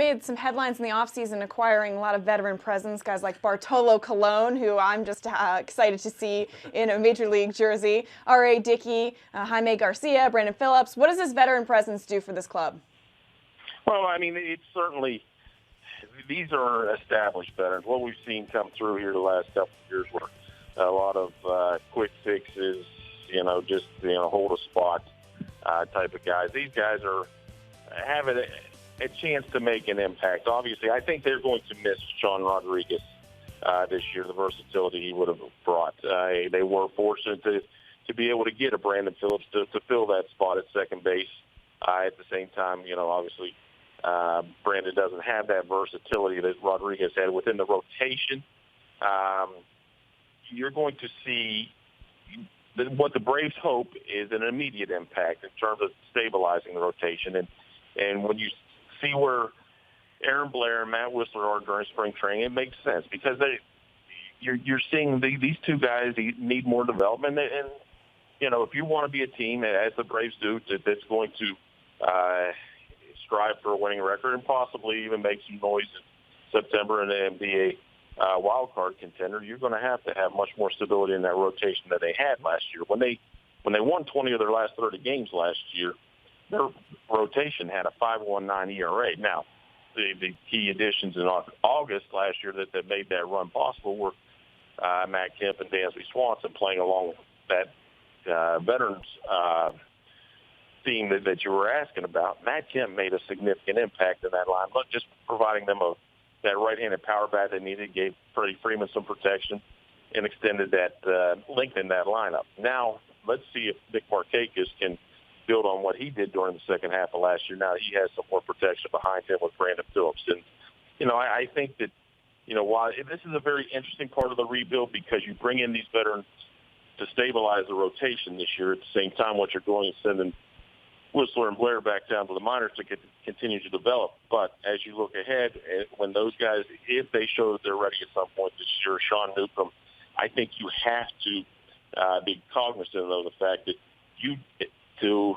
made some headlines in the offseason acquiring a lot of veteran presence, guys like Bartolo Colon, who I'm just excited to see in a Major League jersey, Dickey, Jaime Garcia, Brandon Phillips. What does this veteran presence do for this club? Well, I mean, it's certainly – these are established veterans. What we've seen come through here the last couple of years were a lot of quick fixes, just hold a spot type of guys. These guys are having a chance to make an impact. Obviously, I think they're going to miss Sean Rodriguez this year, the versatility he would have brought. They were fortunate to be able to get a Brandon Phillips to fill that spot at second base. At the same time, obviously, Brandon doesn't have that versatility that Rodriguez had within the rotation. You're going to see what the Braves hope is an immediate impact in terms of stabilizing the rotation. And when you see where Aaron Blair and Matt Whistler are during spring training, it makes sense because you're seeing these two guys need more development. And if you want to be a team, as the Braves do, that's going to strive for a winning record and possibly even make some noise in September and be a wild card contender, you're going to have much more stability in that rotation than they had last year. When they won 20 of their last 30 games last year, their rotation had a 5.19 ERA. Now, the key additions in August last year that made that run possible were Matt Kemp and Dansby Swanson playing along that veterans team that you were asking about. Matt Kemp made a significant impact in that line, but just providing them that right-handed power bat they needed, gave Freddie Freeman some protection, and extended lengthened that lineup. Now, let's see if Nick Markakis can build on what he did during the second half of last year. Now he has some more protection behind him with Brandon Phillips. And, I think that, while this is a very interesting part of the rebuild because you bring in these veterans to stabilize the rotation this year, at the same time what you're going is sending Whistler and Blair back down to the minors to continue to develop. But as you look ahead, when those guys, if they show that they're ready at some point this year, Sean Newcomb, I think you have to be cognizant of the fact that to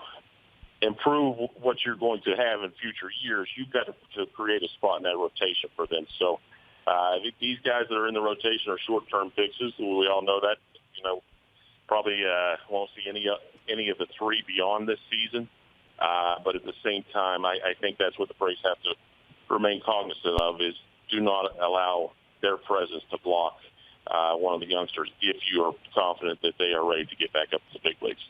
improve what you're going to have in future years, you've got to create a spot in that rotation for them. So these guys that are in the rotation are short-term fixes. We all know that. Probably won't see any of the three beyond this season. But at the same time, I think that's what the Braves have to remain cognizant of is do not allow their presence to block one of the youngsters if you are confident that they are ready to get back up to the big leagues.